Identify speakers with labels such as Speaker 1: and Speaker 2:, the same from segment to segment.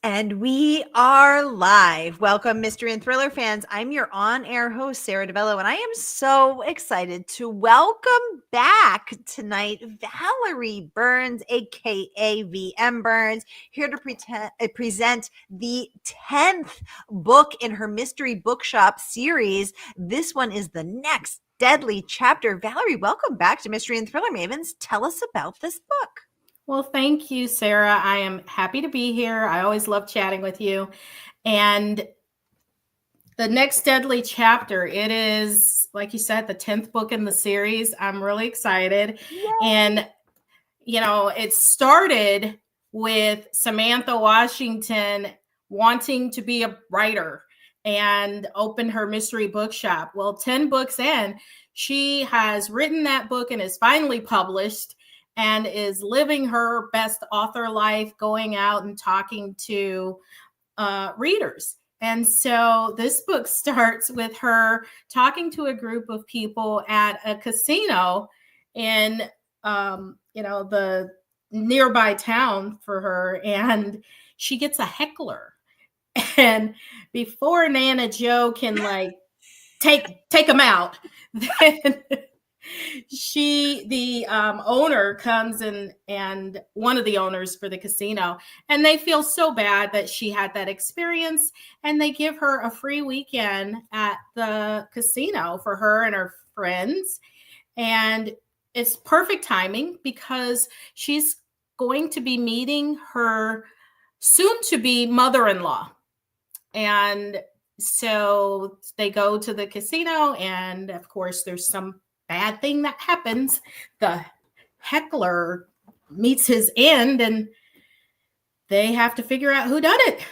Speaker 1: And we are live. Welcome, mystery and thriller fans. I'm your on-air host, Sara DiVello, and I am so excited to welcome back tonight Valerie Burns, aka VM Burns, here to present the 10th book in her Mystery Bookshop series. This one is the next deadly chapter. Valerie, welcome back to Mystery and Thriller Mavens. Tell us about this book.
Speaker 2: Well, thank you, Sarah. I am happy to be here. I always love chatting with you. And the next deadly chapter, it is, like you said, the 10th book in the series. I'm really excited.
Speaker 1: Yay.
Speaker 2: And, it started with Samantha Washington wanting to be a writer and open her mystery bookshop. Well, 10 books in, she has written that book and is finally published and is living her best author life, going out and talking to readers. And so this book starts with her talking to a group of people at a casino in, the nearby town for her. And she gets a heckler. And before Nana Joe can take him out, then the owner comes and one of the owners for the casino, and they feel so bad that she had that experience, and they give her a free weekend at the casino for her and her friends. And it's perfect timing because she's going to be meeting her soon-to-be mother-in-law. And so they go to the casino, and of course there's some bad thing that happens. The heckler meets his end, and they have to figure out who done it.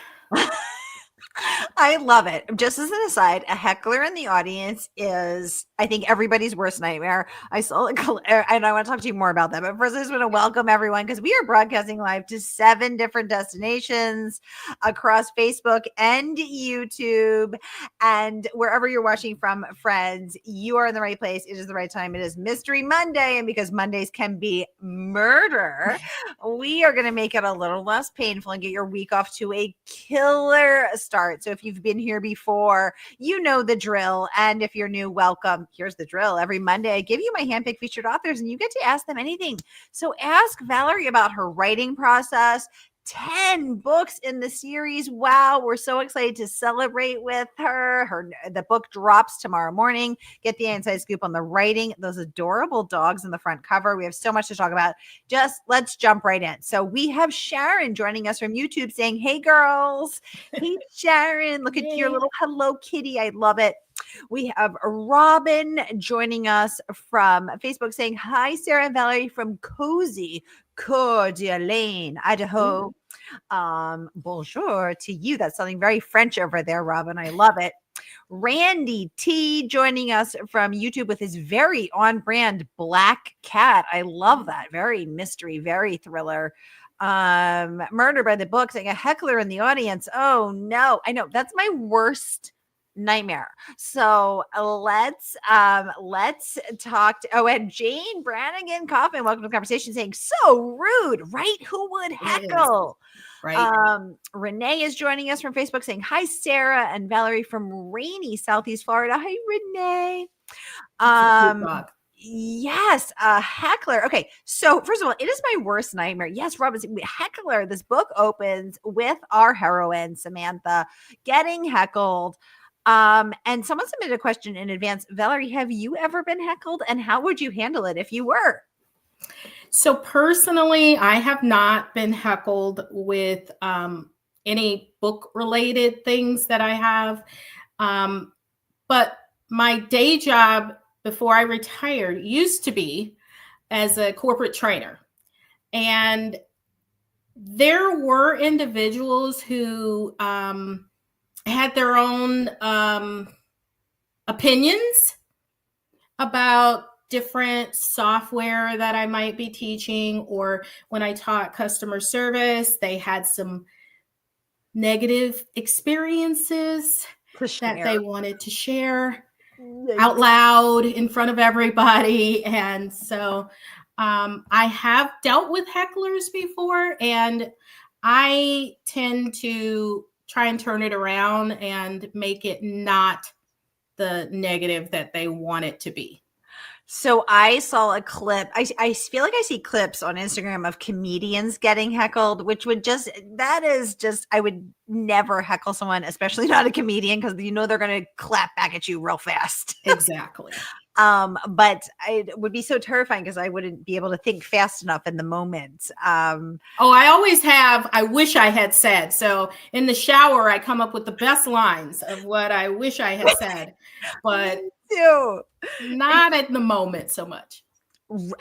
Speaker 1: I love it. Just as an aside, a heckler in the audience is, I think, everybody's worst nightmare. I saw it, and I want to talk to you more about that. But first, I just want to welcome everyone because we are broadcasting live to 7 different destinations across Facebook and YouTube. And wherever you're watching from, friends, you are in the right place. It is the right time. It is Mystery Monday. And because Mondays can be murder, we are going to make it a little less painful and get your week off to a killer start. So if you've been here before, you know the drill. And if you're new, welcome. Here's the drill. Every Monday, I give you my handpicked featured authors and you get to ask them anything. So ask Valerie about her writing process. 10 books in the series. Wow, we're so excited to celebrate with her. The book drops tomorrow morning. Get the inside scoop on the writing, those adorable dogs in the front cover. We have so much to talk about. Just let's jump right in. So we have Sharon joining us from YouTube saying, "Hey girls." Hey Sharon, look at your little Hello Kitty. I love it. We have Robin joining us from Facebook saying, "Hi, Sarah and Valerie from Cozy Coeur d'Alene, Idaho." Bonjour to you. That's something very French over there, Robin. I love it. Randy T joining us from YouTube with his very on-brand black cat. I love that. Very mystery, very thriller. Murder by the Book saying a heckler in the audience. Oh no, I know that's my worst nightmare. So let's talk and Jane Brannigan Coffin, welcome to the conversation, saying so rude, right? Who would heckle?
Speaker 2: Right.
Speaker 1: Renee is joining us from Facebook saying hi, Sarah and Valerie from rainy Southeast Florida. Hi, Renee. Yes, a heckler. Okay, so first of all, it is my worst nightmare. Yes, Robin, heckler. This book opens with our heroine Samantha getting heckled. And someone submitted a question in advance. Valerie, have you ever been heckled, and how would you handle it if you were?
Speaker 2: So personally, I have not been heckled with any book-related things that I have. But my day job before I retired used to be as a corporate trainer. And there were individuals who had their own opinions about different software that I might be teaching, or when I taught customer service, they had some negative experiences that they wanted to share out loud in front of everybody. And so I have dealt with hecklers before, and I tend to try and turn it around and make it not the negative that they want it to be.
Speaker 1: So I saw a clip. I feel like I see clips on Instagram of comedians getting heckled, which that is just, I would never heckle someone, especially not a comedian, because they're going to clap back at you real fast.
Speaker 2: Exactly.
Speaker 1: But it would be so terrifying because I wouldn't be able to think fast enough in the moment.
Speaker 2: I always have, I wish I had said. So in the shower, I come up with the best lines of what I wish I had said, but not at the moment so much.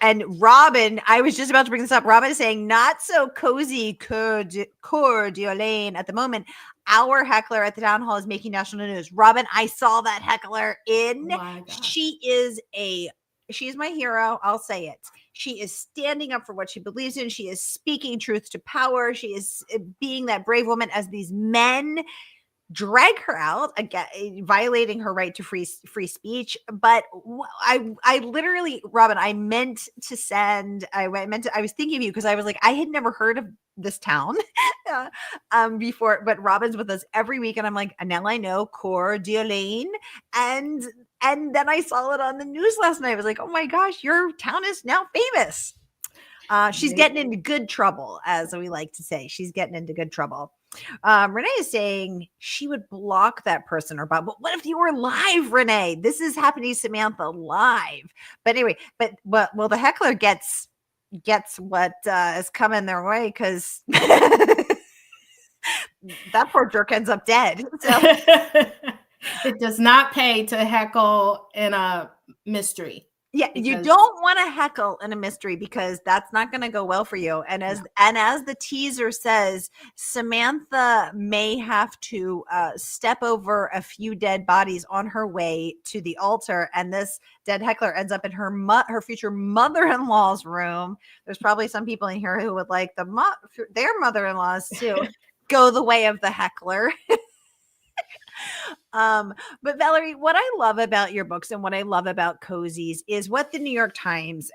Speaker 1: And Robin, I was just about to bring this up. Robin is saying, not so cozy Coeur d'Alene at the moment. Our heckler at the town hall is making national news. Robin, I saw that heckler in.
Speaker 2: Oh,
Speaker 1: she is my hero. I'll say it. She is standing up for what she believes in. She is speaking truth to power. She is being that brave woman as these men drag her out again, violating her right to free speech. But I literally, Robin, I was thinking of you because I was like, I had never heard of this town before, but Robin's with us every week, and I'm like, now I know Coeur d'Alene, and then I saw it on the news last night. I was like, oh my gosh, your town is now famous. She's getting into good trouble, as we like to say. She's getting into good trouble. Renee is saying she would block that person or bot. But what if you were live, Renee? This is happening to Samantha live. But anyway, well, the heckler gets what is coming their way, because that poor jerk ends up dead. So
Speaker 2: it does not pay to heckle in a mystery.
Speaker 1: Yeah, you don't want to heckle in a mystery, because that's not going to go well for you. And as the teaser says, Samantha may have to step over a few dead bodies on her way to the altar, and this dead heckler ends up in her future mother-in-law's room. There's probably some people in here who would like their mother-in-laws to go the way of the heckler. But Valerie, what I love about your books and what I love about Cozies is what the New York Times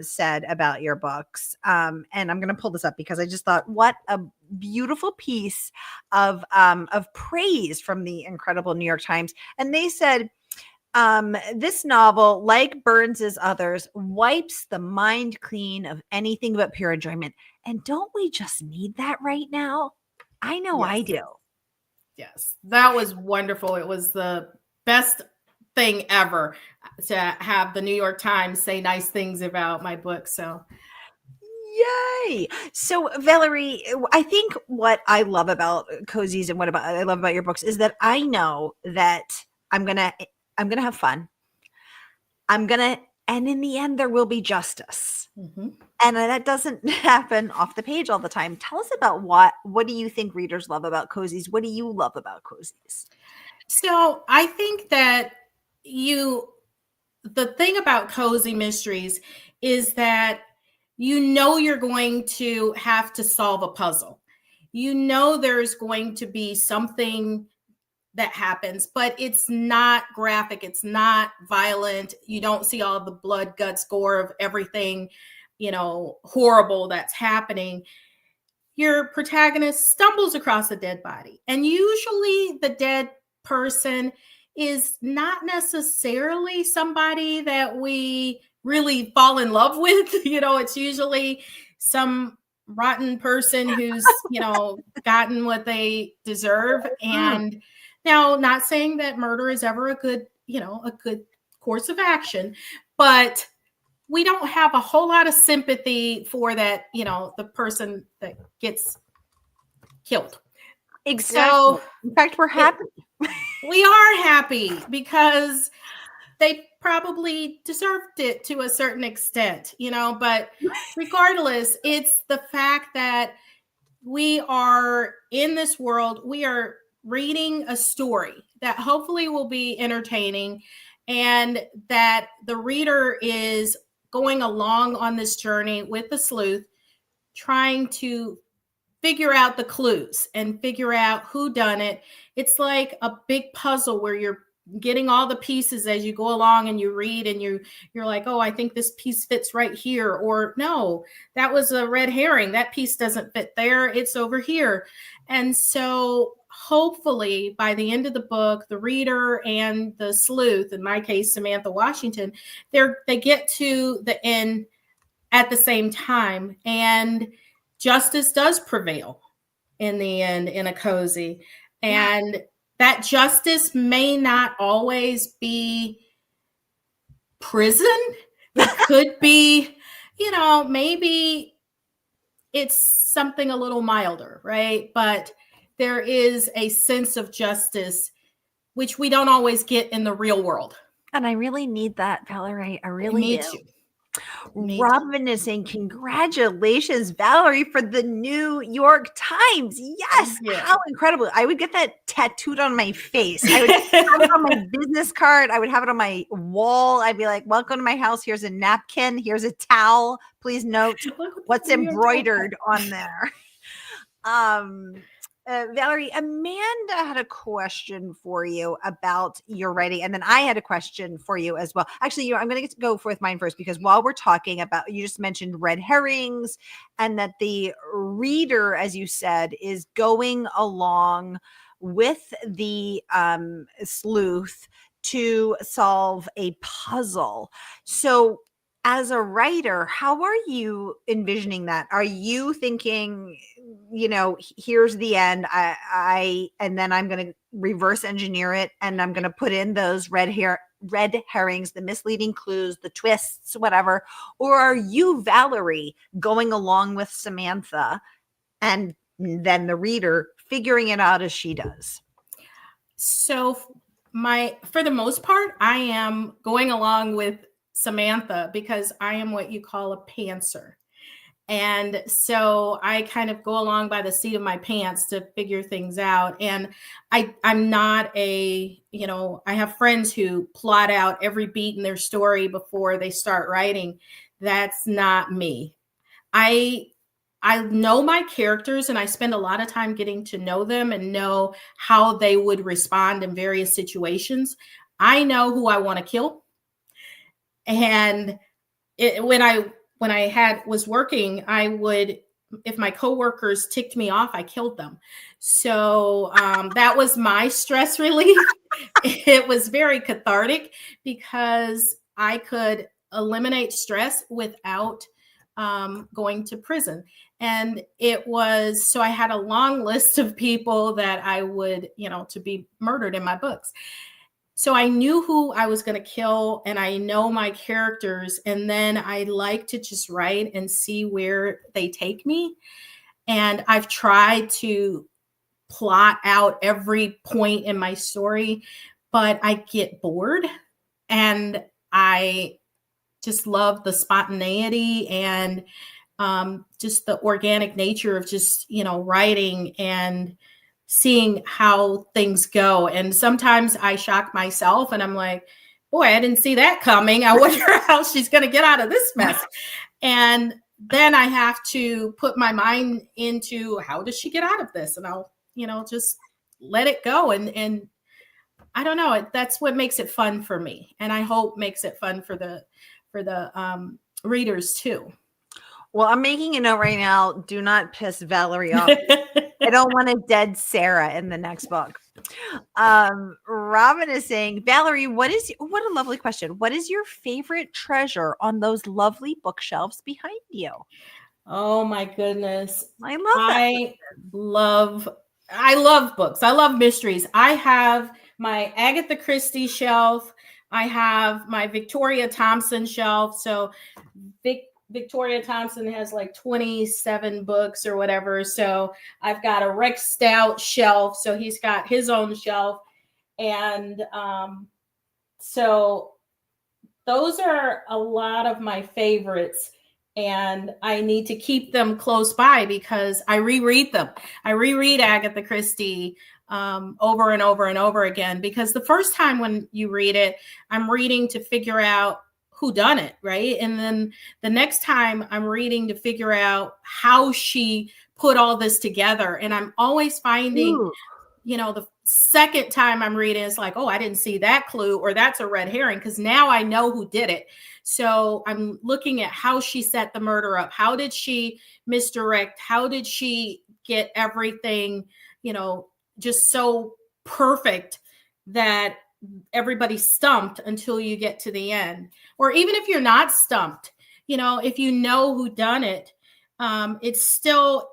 Speaker 1: said about your books. And I'm going to pull this up because I just thought, what a beautiful piece of praise from the incredible New York Times. And they said, this novel, like Burns's others, wipes the mind clean of anything but pure enjoyment. And don't we just need that right now? I know I do.
Speaker 2: Yes, that was wonderful. It was the best thing ever to have the New York Times say nice things about my book. So,
Speaker 1: yay! So, Valerie, I think what I love about Cozies and I love about your books is that I know that I'm gonna have fun. And in the end, there will be justice. Mm-hmm. And that doesn't happen off the page all the time. Tell us about what do you think readers love about Cozies? What do you love about Cozies?
Speaker 2: So I think that the thing about cozy mysteries is that you're going to have to solve a puzzle. There's going to be something that happens, but it's not graphic. It's not violent. You don't see all the blood, guts, gore of everything, horrible that's happening. Your protagonist stumbles across a dead body, and usually the dead person is not necessarily somebody that we really fall in love with. It's usually some rotten person who's, gotten what they deserve. And now, not saying that murder is ever a good course of action, but we don't have a whole lot of sympathy for that, the person that gets killed.
Speaker 1: Exactly. So, in fact, we're happy.
Speaker 2: We are happy because they probably deserved it to a certain extent, but regardless, it's the fact that we are in this world, we are reading a story that hopefully will be entertaining, and that the reader is going along on this journey with the sleuth, trying to figure out the clues and figure out who done it. It's like a big puzzle where you're getting all the pieces as you go along and you read and you're like, oh, I think this piece fits right here, or no, that was a red herring, that piece doesn't fit there, it's over here. And so hopefully by the end of the book, the reader and the sleuth, in my case Samantha Washington, they get to the end at the same time, and justice does prevail in the end in a cozy. And that justice may not always be prison. It could be, maybe it's something a little milder, right? But there is a sense of justice, which we don't always get in the real world.
Speaker 1: And I really need that, Valerie. I really
Speaker 2: Me
Speaker 1: do.
Speaker 2: too.
Speaker 1: Robin is saying, congratulations, Valerie, for the New York Times. Yes.
Speaker 2: Yeah.
Speaker 1: How incredible. I would get that tattooed on my face. I would have it on my business card. I would have it on my wall. I'd be like, welcome to my house. Here's a napkin. Here's a towel. Please note what's embroidered on there. Valerie, Amanda had a question for you about your writing, and then I had a question for you as well. Actually, I'm going to go with mine first, because while we're talking about, you just mentioned red herrings, and that the reader, as you said, is going along with the sleuth to solve a puzzle. So as a writer, how are you envisioning that? Are you thinking, here's the end, and then I'm going to reverse engineer it, and I'm going to put in those red herrings, the misleading clues, the twists, whatever? Or are you, Valerie, going along with Samantha and then the reader figuring it out as she does?
Speaker 2: So for the most part, I am going along with Samantha, because I am what you call a pantser. And so I kind of go along by the seat of my pants to figure things out. And I'm not I have friends who plot out every beat in their story before they start writing. That's not me. I know my characters, and I spend a lot of time getting to know them and know how they would respond in various situations. I know who I want to kill. And when I was working, I would, if my coworkers ticked me off, I killed them. So that was my stress relief. It was very cathartic, because I could eliminate stress without going to prison. And so I had a long list of people that I would, to be murdered in my books. So I knew who I was going to kill, and I know my characters. And then I like to just write and see where they take me. And I've tried to plot out every point in my story, but I get bored, and I just love the spontaneity and just the organic nature of just, writing and seeing how things go. And sometimes I shock myself, and I'm like, boy, I didn't see that coming. I wonder how she's going to get out of this mess. And then I have to put my mind into, how does she get out of this? And I'll, just let it go. And I don't know, that's what makes it fun for me. And I hope makes it fun for the readers too.
Speaker 1: Well, I'm making a note right now. Do not piss Valerie off. I don't want a dead Sarah in the next book. Robin is saying, Valerie, what a lovely question. What is your favorite treasure on those lovely bookshelves behind you?
Speaker 2: Oh my goodness.
Speaker 1: I love that.
Speaker 2: I love books. I love mysteries. I have my Agatha Christie shelf. I have my Victoria Thompson shelf. So Victoria Thompson has like 27 books or whatever. So I've got a Rex Stout shelf. So he's got his own shelf. And so those are a lot of my favorites. And I need to keep them close by, because I reread them. I reread Agatha Christie over and over and over again, because the first time when you read it, I'm reading to figure out who done it, right? And then the next time I'm reading to figure out how she put all this together. And I'm always finding the second time I'm reading, it's like, oh, I didn't see that clue, or that's a red herring, because now I know who did it. So I'm looking at how she set the murder up. How did she misdirect? How did she get everything, just so perfect that everybody's stumped until you get to the end? Or even if you're not stumped, if you know who done it, it's still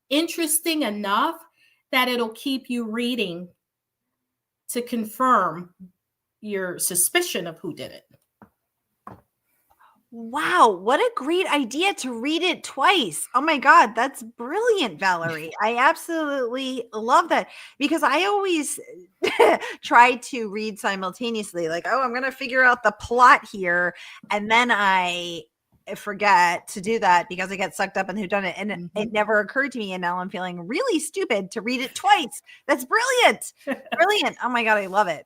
Speaker 2: interesting enough that it'll keep you reading to confirm your suspicion of who did it.
Speaker 1: Wow, what a great idea to read it twice. Oh my God, that's brilliant, Valerie. I absolutely love that, because I always try to read simultaneously, like, oh, I'm going to figure out the plot here. And then I forget to do that because I get sucked up in whodunit, and it never occurred to me. And now I'm feeling really stupid to read it twice. That's brilliant. Brilliant. Oh my God, I love it.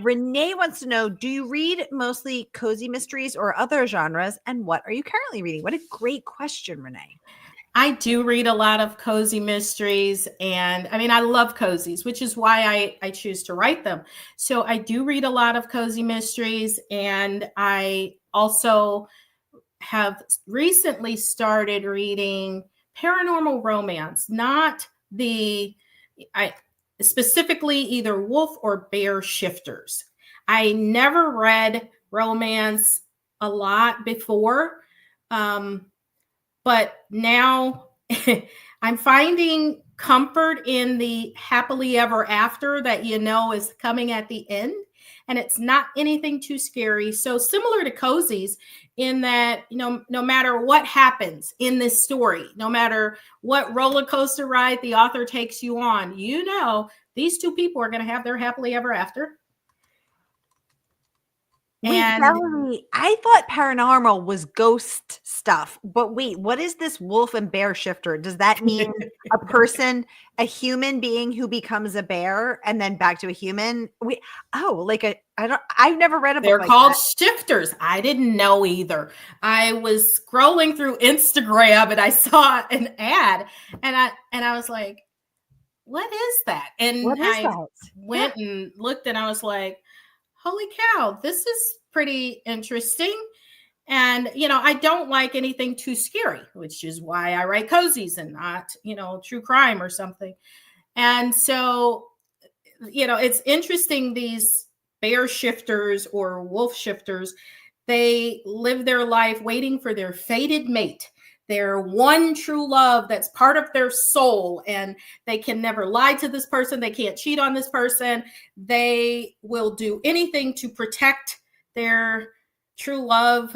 Speaker 1: Renee wants to know, do you read mostly cozy mysteries or other genres? And what are you currently reading? What a great question, Renee.
Speaker 2: I do read a lot of cozy mysteries, and I mean, I love cozies, which is why I choose to write them. So I do read a lot of cozy mysteries, and I also have recently started reading paranormal romance, not specifically either wolf or bear shifters. I never read romance a lot before, but now I'm finding comfort in the happily ever after that is coming at the end, and it's not anything too scary. So similar to cozies, in that no matter what happens in this story, no matter what roller coaster ride the author takes you on, these two people are going to have their happily ever after.
Speaker 1: Wait, Valerie, I thought paranormal was ghost stuff, but wait, what is this wolf and bear shifter? Does that mean a person, a human being who becomes a bear and then back to a human? I've never read a book
Speaker 2: They're
Speaker 1: like
Speaker 2: called
Speaker 1: that.
Speaker 2: shifters. I didn't know either. I was scrolling through Instagram and I saw an ad, and I was like, what is that? And
Speaker 1: What is that?
Speaker 2: went and looked, and I was like, holy cow, this is pretty interesting. And, I don't like anything too scary, which is why I write cozies and not, true crime or something. And so, it's interesting, these bear shifters or wolf shifters, they live their life waiting for their fated mate, their one true love that's part of their soul, and they can never lie to this person. They can't cheat on this person. They will do anything to protect their true love.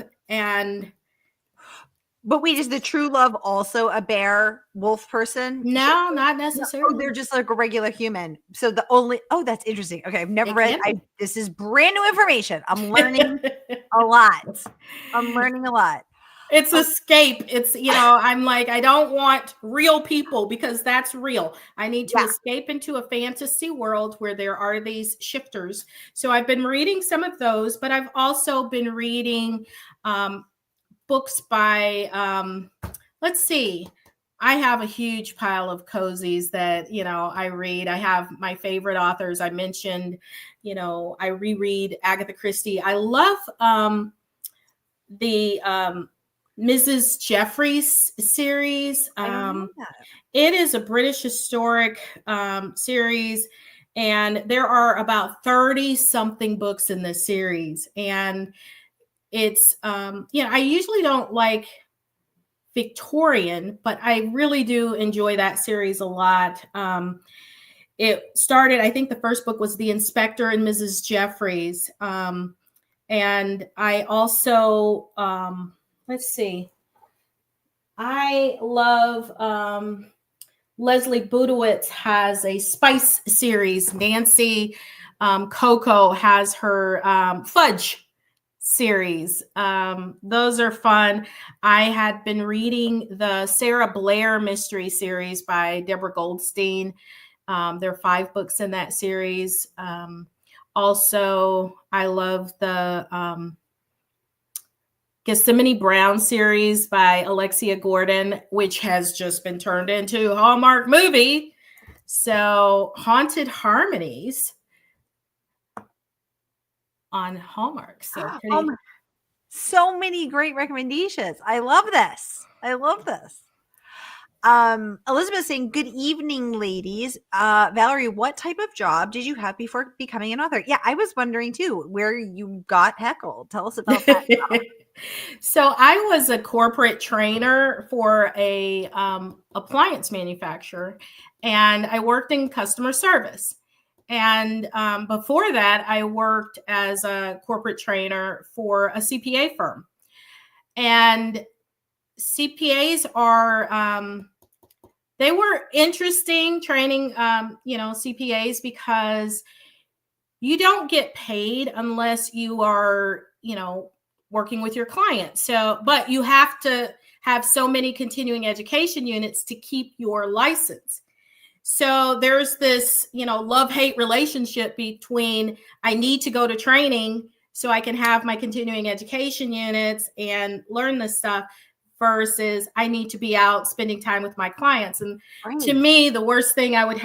Speaker 1: But wait, is the true love also a bear wolf person?
Speaker 2: No, not necessarily.
Speaker 1: No, they're just like a regular human. So that's interesting. Okay, I've never read. This is brand new information. I'm learning a lot.
Speaker 2: It's escape. It's, I'm like, I don't want real people, because that's real. I need to escape into a fantasy world where there are these shifters. So I've been reading some of those, but I've also been reading books by, let's see. I have a huge pile of cozies that, I read. I have my favorite authors. I mentioned, I reread Agatha Christie. I love the Mrs. Jeffries series. It is a British historic series, and there are about 30 something books in this series. And it's, I usually don't like Victorian, but I really do enjoy that series a lot. It started, I think the first book was The Inspector and Mrs. Jeffries. And I also, let's see, I love Leslie Budowitz has a spice series. Nancy Coco has her fudge series. Those are fun. I had been reading the Sarah Blair mystery series by Deborah Goldstein. There are 5 books in that series. Also, I love the Gethsemane Brown series by Alexia Gordon, which has just been turned into a Hallmark movie. So Haunted Harmonies on Hallmark. So
Speaker 1: Oh
Speaker 2: pretty.
Speaker 1: so many great recommendations. I love this. I love this. Elizabeth saying, good evening, ladies. Valerie, what type of job did you have before becoming an author? Yeah, I was wondering too, where you got heckled. Tell us about that.
Speaker 2: So I was a corporate trainer for a appliance manufacturer, and I worked in customer service. And before that, I worked as a corporate trainer for a CPA firm. And CPAs are they were interesting training, CPAs, because you don't get paid unless you are, working with your client. So, but you have to have so many continuing education units to keep your license. So there's this, love-hate relationship between I need to go to training so I can have my continuing education units and learn this stuff versus I need to be out spending time with my clients. And to me, the worst thing I would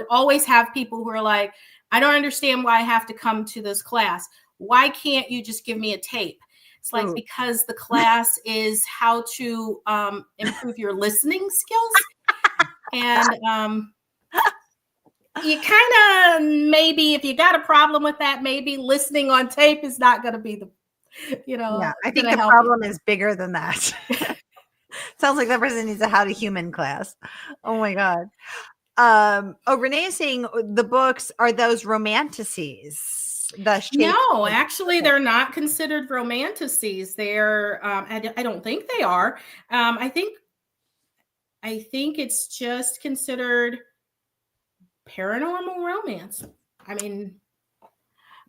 Speaker 2: always have people who are like, I don't understand why I have to come to this class. Why can't you just give me a tape? It's like, because the class is how to improve your listening skills. And you kind of, maybe if you got a problem with that, maybe listening on tape is not going to be the,
Speaker 1: yeah, I think the problem is bigger than that. Sounds like that person needs a how to human class. Oh my God. Renee is saying the books, are those romanticises?
Speaker 2: No, actually, they're not considered romanticises. They're, I don't think they are. I think it's just considered paranormal romance. I mean,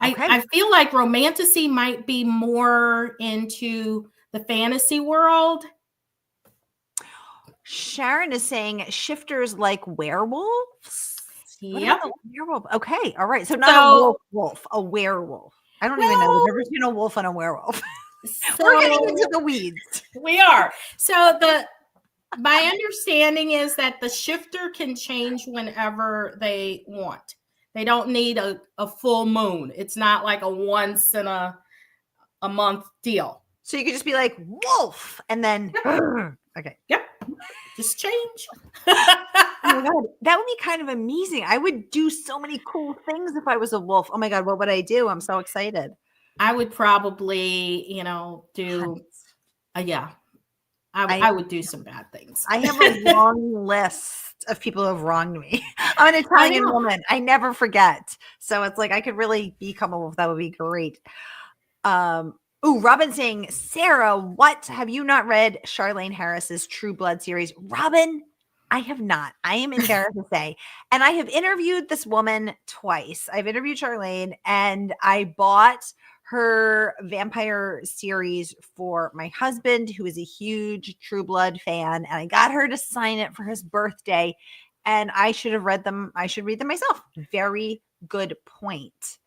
Speaker 2: I feel like romantasy might be more into the fantasy world.
Speaker 1: Sharon is saying shifters like werewolves.
Speaker 2: Yep.
Speaker 1: Werewolf. Okay. All right. So not a wolf, a werewolf. I don't even know if I've ever seen a wolf and a werewolf. So we're getting into the weeds.
Speaker 2: We are. So my understanding is that the shifter can change whenever they want. They don't need a full moon. It's not like a once in a month deal.
Speaker 1: So you could just be like wolf and then okay.
Speaker 2: Yep. Just change.
Speaker 1: Oh my God, that would be kind of amazing. I would do so many cool things if I was a wolf. Oh my God, what would I do? I'm so excited.
Speaker 2: I would probably, do I would do some bad things.
Speaker 1: I have a long list of people who have wronged me. I'm an Italian woman. I never forget. So it's like I could really become a wolf. That would be great. Robin saying, Sarah, what have you not read Charlaine Harris's True Blood series? Robin, I have not. I am embarrassed to say. And I have interviewed this woman twice. I've interviewed Charlaine, and I bought her vampire series for my husband, who is a huge True Blood fan, and I got her to sign it for his birthday, and I should have read them. I should read them myself. Very good point.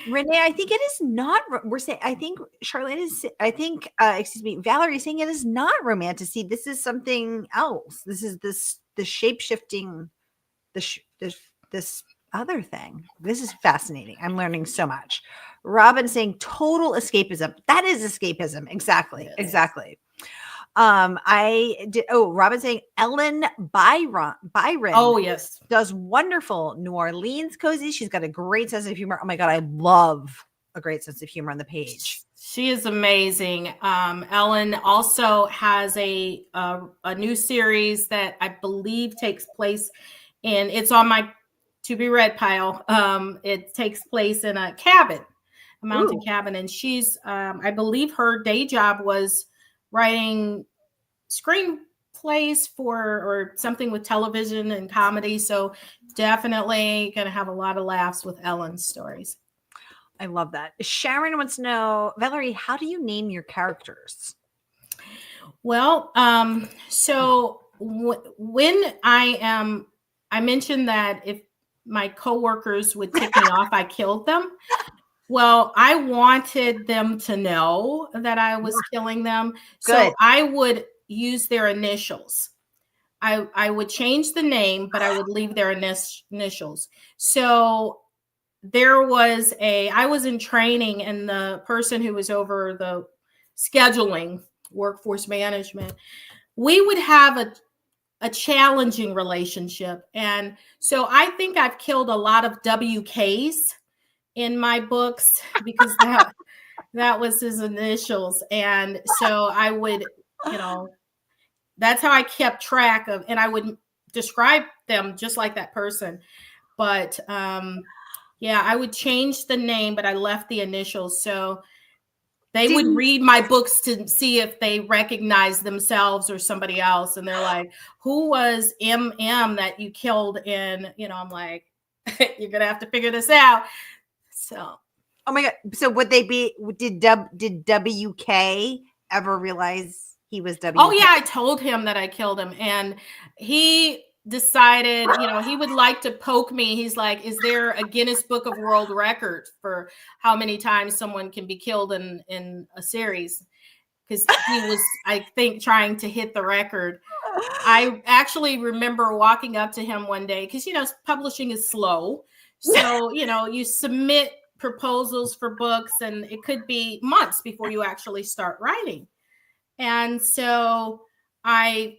Speaker 1: Renee, I think it is not. We're saying, I think Charlotte is. I think, Valerie is saying it is not romantasy. This is something else. This is the shape shifting, this other thing. This is fascinating. I'm learning so much. Robin saying total escapism. That is escapism. Exactly. Yes. Exactly. Robin saying Ellen Byron.
Speaker 2: Oh, yes.
Speaker 1: Does wonderful New Orleans cozy. She's got a great sense of humor. Oh my God. I love a great sense of humor on the page.
Speaker 2: She is amazing. Ellen also has a new series that I believe takes place it's on my to be read pile. It takes place in a cabin, a mountain cabin. And she's, I believe her day job was writing screenplays or something with television and comedy. So definitely going to have a lot of laughs with Ellen's stories.
Speaker 1: I love that. Sharon wants to know, Valerie, how do you name your characters?
Speaker 2: Well, so when I mentioned that if my coworkers would tick me off, I killed them. Well, I wanted them to know that I was killing them. So I would use their initials. I would change the name, but I would leave their initials. So I was in training, and the person who was over the scheduling, workforce management, we would have a challenging relationship. And so I think I've killed a lot of WKs in my books because that was his initials. And so I would, that's how I kept track of, and I would describe them just like that person. But yeah, I would change the name, but I left the initials. So they would read my books to see if they recognize themselves or somebody else. And they're like, who was MM that you killed in, I'm like, you're going to have to figure this out. So.
Speaker 1: Oh my God. So did WK ever realize he was WK?
Speaker 2: Oh yeah. I told him that I killed him, and he decided, he would like to poke me. He's like, is there a Guinness Book of World Records for how many times someone can be killed in a series? Because he was, I think, trying to hit the record. I actually remember walking up to him one day because, publishing is slow. So, you submit proposals for books and it could be months before you actually start writing. And so I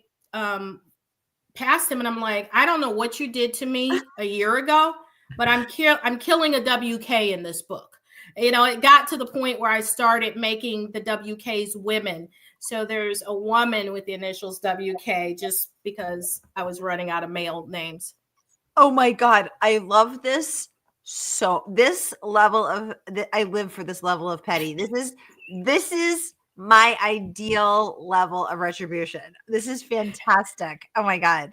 Speaker 2: passed him and I'm like, I don't know what you did to me a year ago, but I'm killing a WK in this book. It got to the point where I started making the WKs women. So there's a woman with the initials WK just because I was running out of male names.
Speaker 1: Oh my God. I love this. So this level of, I live for this level of petty. This is my ideal level of retribution. This is fantastic. Oh my God.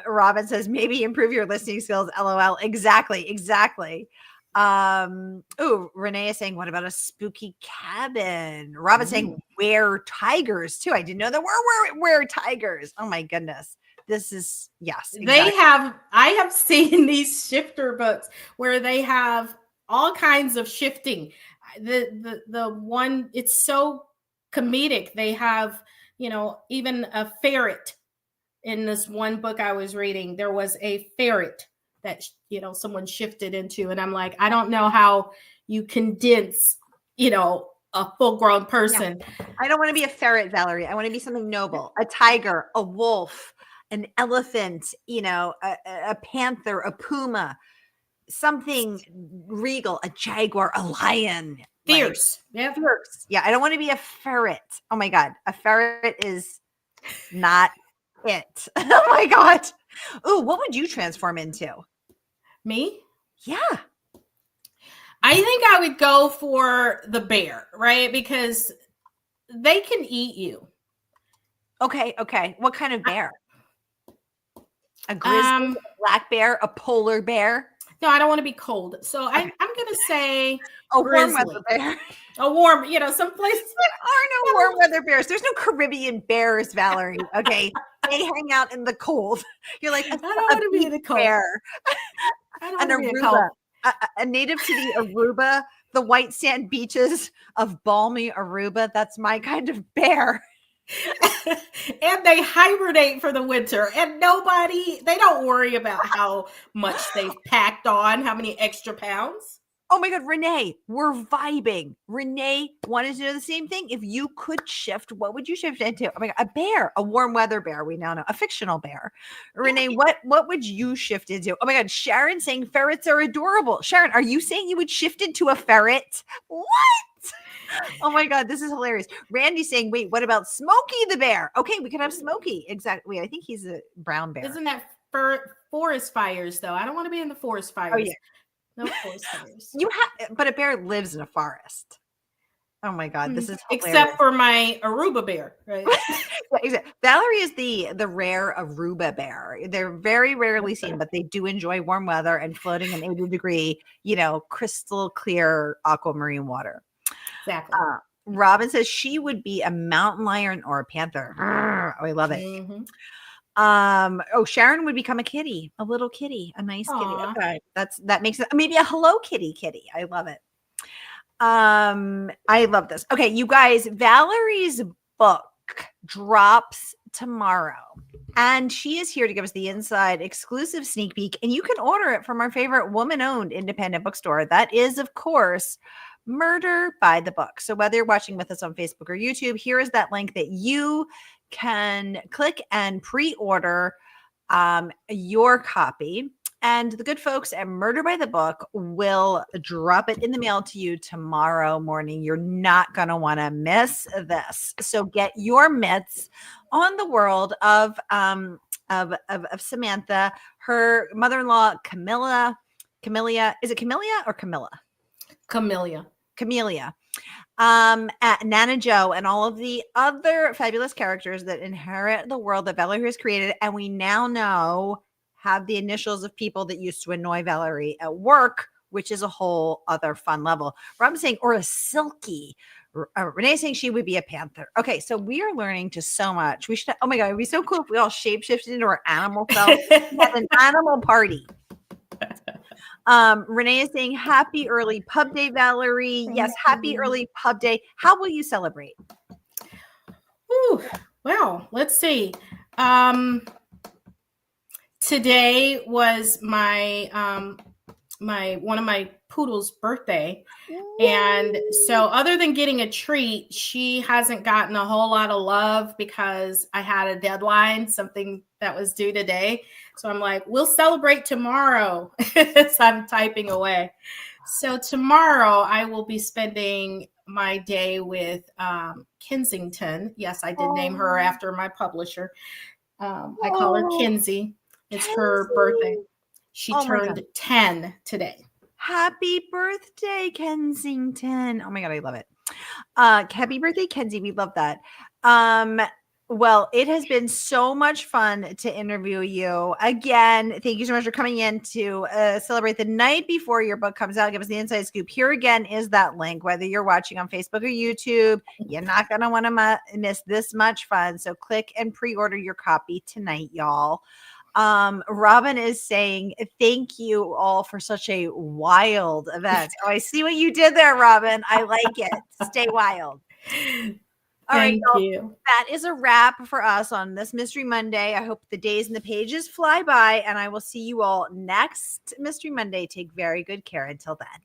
Speaker 1: Robin says, maybe improve your listening skills. LOL. Exactly. Oh, Renee is saying, what about a spooky cabin? Robin saying, were tigers too. I didn't know there were tigers. Oh my goodness. This is, yes.
Speaker 2: Exactly. I have seen these shifter books where they have all kinds of shifting. The one, it's so comedic. They have, even a ferret. In this one book I was reading, there was a ferret that, someone shifted into. And I'm like, I don't know how you condense, a full-grown person.
Speaker 1: Yeah. I don't want to be a ferret, Valerie. I want to be something noble. A tiger, a wolf, an elephant, a panther, a puma, something regal, a jaguar, a lion.
Speaker 2: Fierce.
Speaker 1: Yeah, fierce. Yeah, I don't want to be a ferret. Oh my God. A ferret is not it. Oh my God. Ooh, what would you transform into?
Speaker 2: Me?
Speaker 1: Yeah.
Speaker 2: I think I would go for the bear, right? Because they can eat you.
Speaker 1: Okay. What kind of bear? A grizzly, a black bear, a polar bear?
Speaker 2: No, I don't want to be cold. So I'm going to say
Speaker 1: a
Speaker 2: grizzly.
Speaker 1: Warm weather bear.
Speaker 2: A warm, someplace.
Speaker 1: There are no warm weather bears. There's no Caribbean bears, Valerie. Okay. They hang out in the cold. You're like,
Speaker 2: I don't want to be in the cold.
Speaker 1: Bear.
Speaker 2: I don't want to be in the cold.
Speaker 1: A native to the Aruba, the white sand beaches of balmy Aruba. That's my kind of bear.
Speaker 2: And they hibernate for the winter, and they don't worry about how much they've packed on, how many extra pounds.
Speaker 1: Oh my God, Renee, we're vibing. Renee wanted to know the same thing. If you could shift, what would you shift into? Oh my God, a bear, a warm weather bear. We now know a fictional bear. Renee, what would you shift into? Oh my God, Sharon saying ferrets are adorable. Sharon, are you saying you would shift into a ferret? What? Oh my God, this is hilarious. Randy saying, wait, what about Smokey the bear? Okay, we could have Smokey. Exactly. I think he's a brown bear.
Speaker 2: Isn't that forest fires though? I don't want to be in the forest fires.
Speaker 1: Oh yeah.
Speaker 2: No forest fires.
Speaker 1: But a bear lives in a forest. Oh my God, this is hilarious.
Speaker 2: Except for my Aruba bear, right?
Speaker 1: Yeah, exactly. Valerie is the rare Aruba bear. They're very rarely seen, but they do enjoy warm weather and floating in 80-degree, crystal clear aquamarine water.
Speaker 2: Exactly.
Speaker 1: Robin says she would be a mountain lion or a panther. Oh, I love it.
Speaker 2: Mm-hmm.
Speaker 1: Sharon would become a kitty, a little kitty, a nice
Speaker 2: Aww.
Speaker 1: kitty. Okay, that makes it maybe a Hello Kitty kitty. I love it. I love this. Okay, you guys, Valerie's book drops tomorrow. And she is here to give us the inside exclusive sneak peek. And you can order it from our favorite woman-owned independent bookstore. That is, of course, Murder by the Book. So whether you're watching with us on Facebook or YouTube, here is that link that you can click and pre-order your copy. And the good folks at Murder by the Book will drop it in the mail to you tomorrow morning. You're not going to want to miss this. So get your mitts on the world of Samantha, her mother-in-law, Camelia. Is it Camelia or Camilla? Camelia. At Nana Joe and all of the other fabulous characters that inherit the world that Valerie has created. And we now know have the initials of people that used to annoy Valerie at work, which is a whole other fun level. Robin's saying, or a Silky. Renee's saying she would be a panther. Okay, so we are learning just so much. We should, oh my God, it'd be so cool if we all shapeshifted into our animal self. Have an animal party. Renee is saying happy early pub day, Valerie. Yes, happy early pub day. How will you celebrate?
Speaker 2: Ooh, well, let's see. Today was my one of my poodle's birthday. And so other than getting a treat, she hasn't gotten a whole lot of love because I had a deadline, something that was due today. So I'm like, we'll celebrate tomorrow as I'm typing away. So tomorrow I will be spending my day with Kensington. Yes, I did name her after my publisher. I call her Kinsey. It's her birthday. She turned 10 today.
Speaker 1: Happy birthday, Kensington. Oh my God, I love it. Happy birthday, Kenzie. We love that. Well, it has been so much fun to interview you. Again, thank you so much for coming in to celebrate the night before your book comes out. Give us the inside scoop. Here again is that link, whether you're watching on Facebook or YouTube. You're not going to want to miss this much fun. So click and pre-order your copy tonight, y'all. Robin is saying, thank you all for such a wild event. Oh, I see what you did there, Robin. I like it. Stay wild. All right,
Speaker 2: you.
Speaker 1: That is a wrap for us on this Mystery Monday. I hope the days and the pages fly by, and I will see you all next Mystery Monday. Take very good care until then.